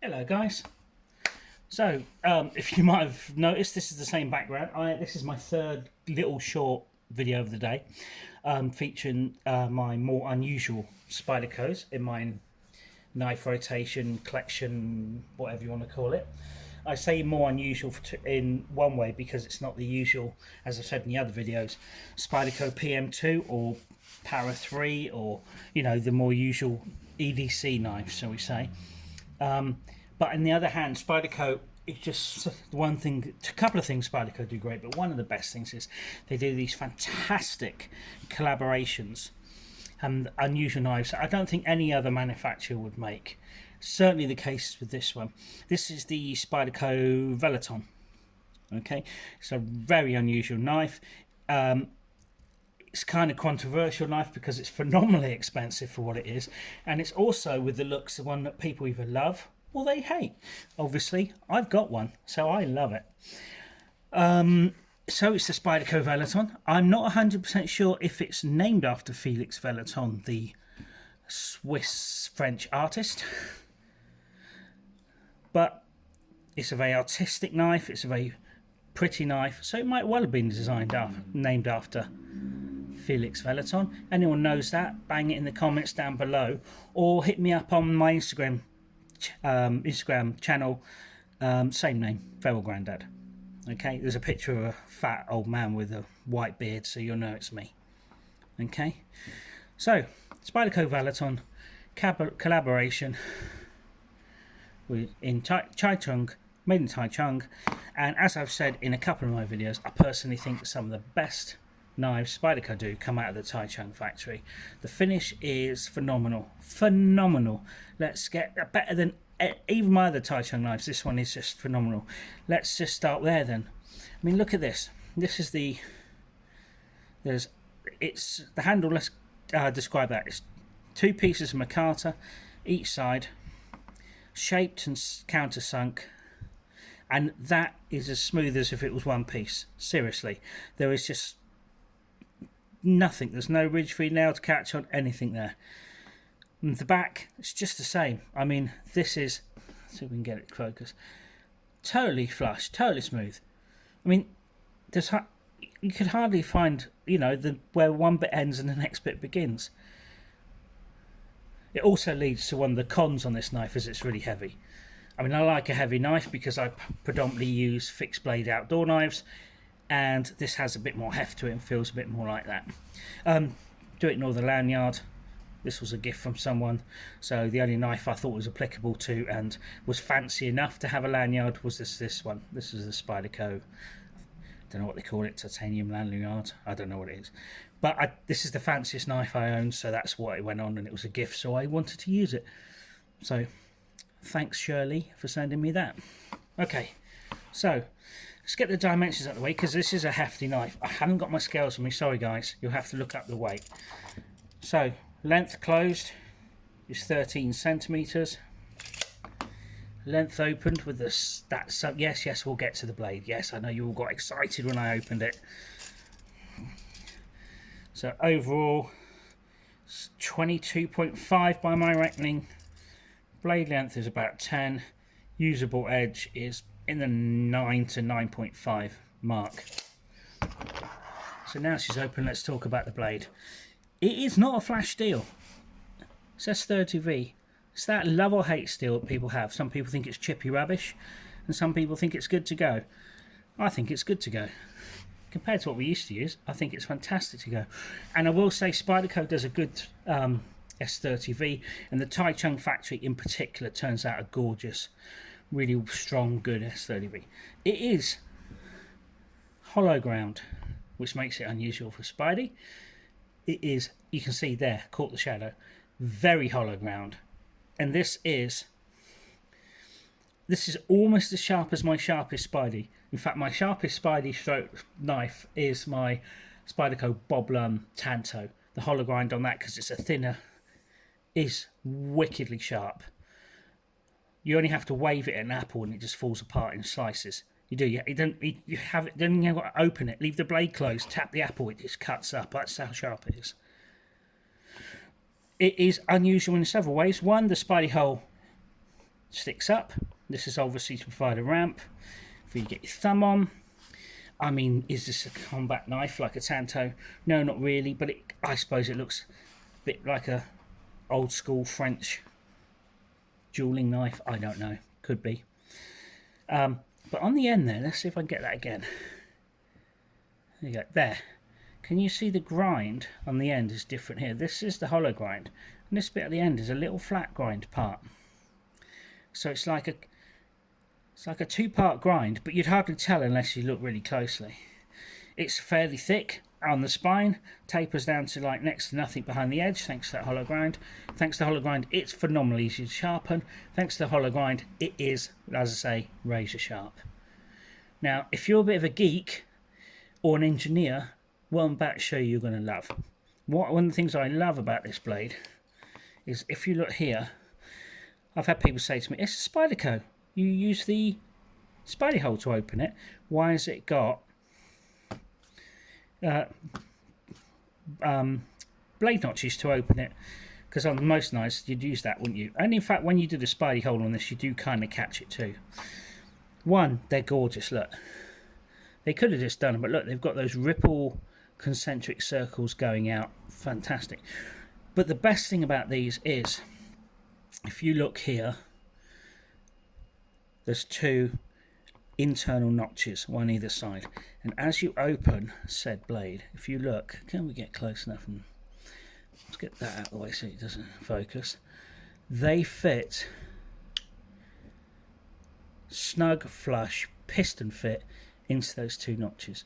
Hello guys. So if you might have noticed, this is the same background. This is my third little short video of the day, featuring my more unusual Spydercos in my knife rotation collection, whatever you want to call it. I say more unusual in one way because it's not the usual, as I've said in the other videos, Spyderco PM2 or Para 3, or the more usual EDC knives, shall we say. But on the other hand, Spyderco is just one thing. A couple of things Spyderco do great, but one of the best things is they do these fantastic collaborations and unusual knives that I don't think any other manufacturer would make. Certainly the case with this one. This is the Spyderco Vallotton. Okay, it's a very unusual knife. It's kind of controversial knife because it's phenomenally expensive for what it is, and it's also, with the looks, the one that people either love or they hate. Obviously, I've got one, so I love it. So it's the Spyderco Vallotton. I'm not 100% sure if it's named after Felix Veloton, the Swiss-French artist, but it's a very artistic knife. It's a very pretty knife, so it might well have been named after Felix Veloton. Anyone knows that, bang it in the comments down below, or hit me up on my Instagram channel, same name, Feral Grandad. Okay, there's a picture of a fat old man with a white beard, so you'll know it's me. Okay, so Spyderco Vallotton collaboration in Taichung, made in Taichung, and as I've said in a couple of my videos, I personally think some of the best knives Spyderco do come out of the Taichung factory. The finish is phenomenal. Let's get better than even my other Taichung knives. This one is just phenomenal. Let's just start there then. I mean, look at this. This is the handle. Let's describe that. It's two pieces of micarta each side, shaped and countersunk, and that is as smooth as if it was one piece. Seriously, there is just nothing. There's no ridge-free nail to catch on anything there. And the back, it's just the same. I mean, this is, see if we can get it focused, totally flush, totally smooth. I mean, you could hardly find, where one bit ends and the next bit begins. It also leads to one of the cons on this knife, is it's really heavy. I mean, I like a heavy knife because I predominantly use fixed blade outdoor knives, and this has a bit more heft to it and feels a bit more like that. Do ignore the lanyard. This was a gift from someone, so the only knife I thought was applicable to and was fancy enough to have a lanyard was this one. This is the Spyderco, don't know what they call it, titanium lanyard, I don't know what it is, but this is the fanciest knife I own, so that's what it went on, and it was a gift, so I wanted to use it. So thanks Shirley for sending me that. Okay, so let's get the dimensions out of the way, because this is a hefty knife. I haven't got my scales with me, sorry guys, you'll have to look up the weight. So length closed is 13 centimeters. Length opened with yes, we'll get to the blade. Yes, I know you all got excited when I opened it. So overall, 22.5 by my reckoning. Blade length is about 10. Usable edge is in the 9 to 9.5 mark. So now she's open, let's talk about the blade. It is not a flash steel. It says 30V. It's that love or hate steel that people have. Some people think it's chippy rubbish, and some people think it's good to go. I think it's good to go. Compared to what we used to use, I think it's fantastic to go. And I will say Spyderco does a good S30V, and the Taichung factory in particular turns out a gorgeous, really strong, good S30V. It is hollow ground, which makes it unusual for Spidey. It is, you can see there, caught the shadow, very hollow ground. And this is almost as sharp as my sharpest Spidey. In fact, my sharpest Spidey stroke knife is my Spyderco Boblum Tanto. The hollow grind on that, because it's a thinner, is wickedly sharp. You only have to wave it at an apple and it just falls apart in slices. You do, you don't have it, then you've got to open it, leave the blade closed, tap the apple, it just cuts up. That's how sharp it is. It is unusual in several ways. One, the Spidey hole sticks up. This is obviously to provide a ramp for you to get your thumb on. Is this a combat knife like a Tanto? No, not really, but I suppose it looks a bit like a old school French dueling knife. I don't know, could be. But on the end there, let's see if I can get that again. There you go, there. Can you see the grind on the end is different here? This is the hollow grind, and this bit at the end is a little flat grind part. So it's like a two-part grind, but you'd hardly tell unless you look really closely. It's fairly thick on the spine, tapers down to like next to nothing behind the edge, thanks to that hollow grind. Thanks to the hollow grind, it's phenomenally easy to sharpen. Thanks to the hollow grind, it is, as I say, razor sharp. Now, if you're a bit of a geek or an engineer, what I'm about to show you, you're going to love. One of the things I love about this blade is if you look here, I've had people say to me, it's a Spyderco. You use the Spidey hole to open it. Why has it got blade notches to open it? Because on most knives you'd use that, wouldn't you? And in fact, when you do the Spidey hole on this, you do kind of catch it too. One, they're gorgeous. Look, they could have just done it, but look, they've got those ripple concentric circles going out. Fantastic. But the best thing about these is, if you look here, there's two internal notches, one either side, and as you open said blade, if you look, can we get close enough and let's get that out of the way so it doesn't focus, they fit snug, flush, piston fit into those two notches.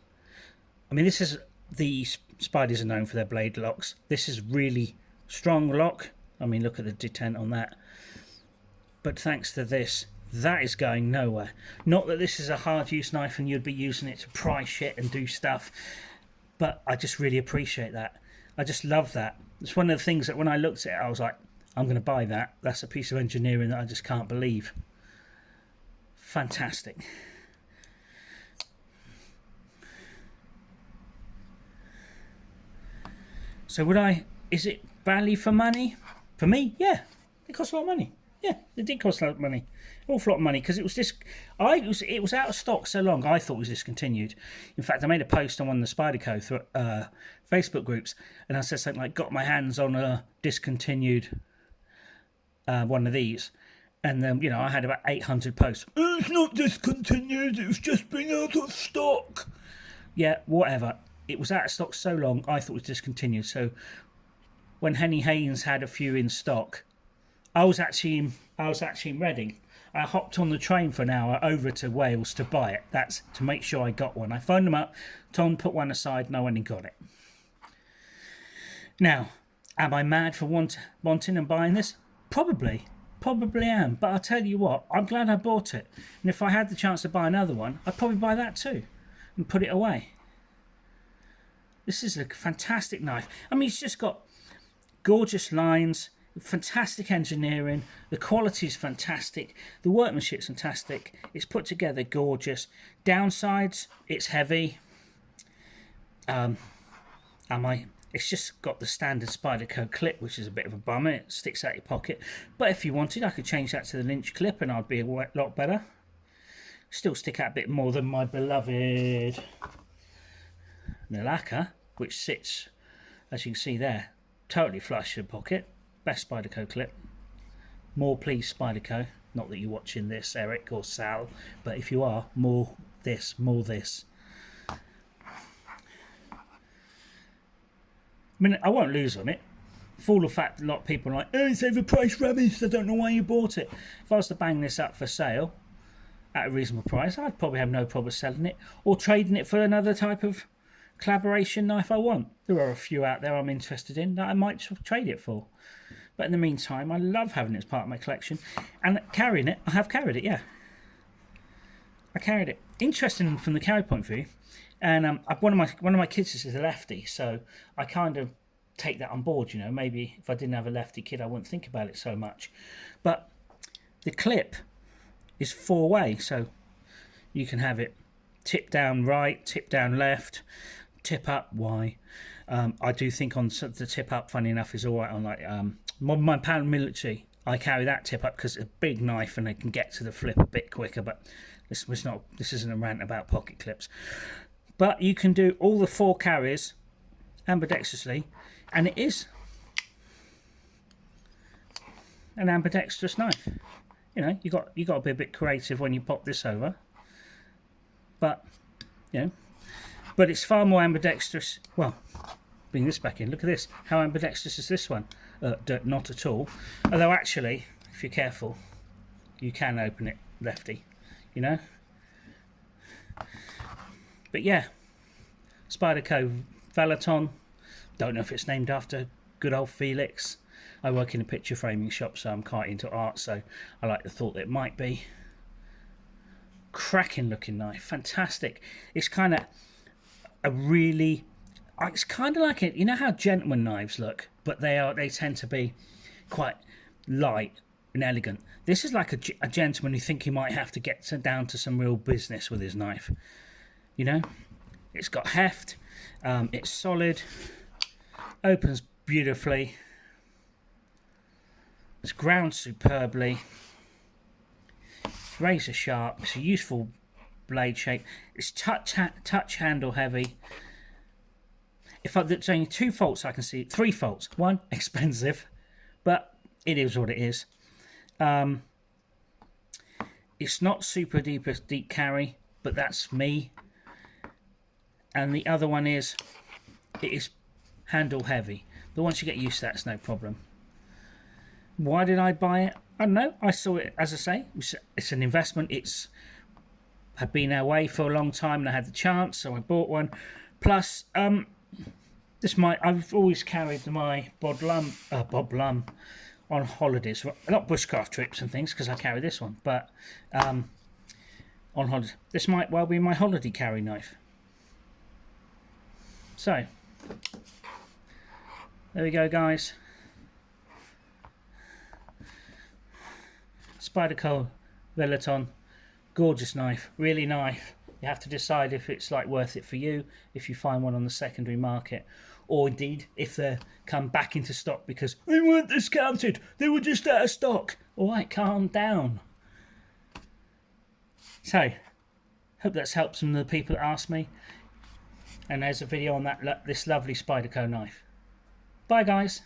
This is, the Spiders are known for their blade locks. This is really strong lock. Look at the detent on that. But thanks to this, that is going nowhere. Not that this is a hard use knife and you'd be using it to pry shit and do stuff, but I just really appreciate that. I just love that. It's one of the things that when I looked at it, I was like, I'm going to buy that. That's a piece of engineering that I just can't believe. Fantastic. So is it value for money? For me, yeah. It costs a lot of money. Yeah, it did cost a lot of money. An awful lot of money, because it was out of stock so long, I thought it was discontinued. In fact, I made a post on one of the Spyderco Facebook groups, and I said something like, got my hands on a discontinued one of these. And then, I had about 800 posts. It's not discontinued, it was just been out of stock. Yeah, whatever. It was out of stock so long, I thought it was discontinued. So when Henny Haynes had a few in stock, I was actually in Reading. I hopped on the train for an hour over to Wales to buy it. That's to make sure I got one. I phoned them up, told them to put one aside, and I went and got it. Now, am I mad for wanting and buying this? Probably am. But I'll tell you what, I'm glad I bought it. And if I had the chance to buy another one, I'd probably buy that too and put it away. This is a fantastic knife. It's just got gorgeous lines, fantastic engineering, the quality is fantastic, the workmanship's fantastic, it's put together gorgeous. Downsides, it's heavy. It's just got the standard Spyderco clip, which is a bit of a bummer. It sticks out your pocket, but if you wanted, I could change that to the Lynch clip and I'd be a lot better. Still stick out a bit more than my beloved Nalaka, which sits, as you can see there, totally flush in the pocket. Best Spyderco clip. More please Spyderco. Not that you're watching this, Eric or Sal, but if you are, more this. I won't lose on it. Full of fact, a lot of people are like, oh, it's overpriced rubbish, I don't know why you bought it. If I was to bang this up for sale at a reasonable price, I'd probably have no problem selling it or trading it for another type of collaboration knife I want. There are a few out there I'm interested in that I might trade it for. But in the meantime, I love having it as part of my collection. And carrying it, I have carried it, yeah. I carried it. Interesting from the carry point of view. And one of my kids is a lefty, so I kind of take that on board, Maybe if I didn't have a lefty kid, I wouldn't think about it so much. But the clip is 4-way, so you can have it tip down right, tip down left, tip up Y. I do think on the tip up, funny enough, is all right on like my paramilitary. I carry that tip up because it's a big knife and I can get to the flip a bit quicker. But this isn't a rant about pocket clips. But you can do all the 4 carries ambidextrously, and it is an ambidextrous knife. You know, you got to be a bit creative when you pop this over. But but it's far more ambidextrous. Well, bring this back in. Look at this. How ambidextrous is this one? Not at all. Although actually, if you're careful, you can open it lefty. You know. But yeah, Spyderco Vallotton. Don't know if it's named after good old Felix. I work in a picture framing shop, so I'm quite into art. So I like the thought that it might be. Cracking looking knife, fantastic. It's kind of a really, it's kind of like it. You know how gentleman knives look, but they tend to be quite light and elegant. This is like a gentleman who think he might have to get down to some real business with his knife. You know, it's got heft, it's solid, opens beautifully, it's ground superbly, razor sharp, it's a useful blade shape, it's touch handle heavy. If there's only 2 faults I can see, 3 faults. 1, expensive, but it is what it is. It's not super deep carry, but that's me. And the other one is, it is handle heavy. But once you get used to that, it's no problem. Why did I buy it? I don't know. I saw it, as I say, it's an investment. It's had been away for a long time and I had the chance, so I bought one. Plus, I've always carried my Bob Lum on holidays, not bushcraft trips and things, because I carry this one, but on holidays. This might well be my holiday carry knife. So, there we go, guys. Spyderco Vallotton, gorgeous knife, really knife. You have to decide if it's like worth it for you, if you find one on the secondary market, or indeed if they come back into stock because they weren't discounted, they were just out of stock. All right, calm down. So, hope that's helped some of the people that asked me. And there's a video on this lovely Spyderco knife. Bye, guys.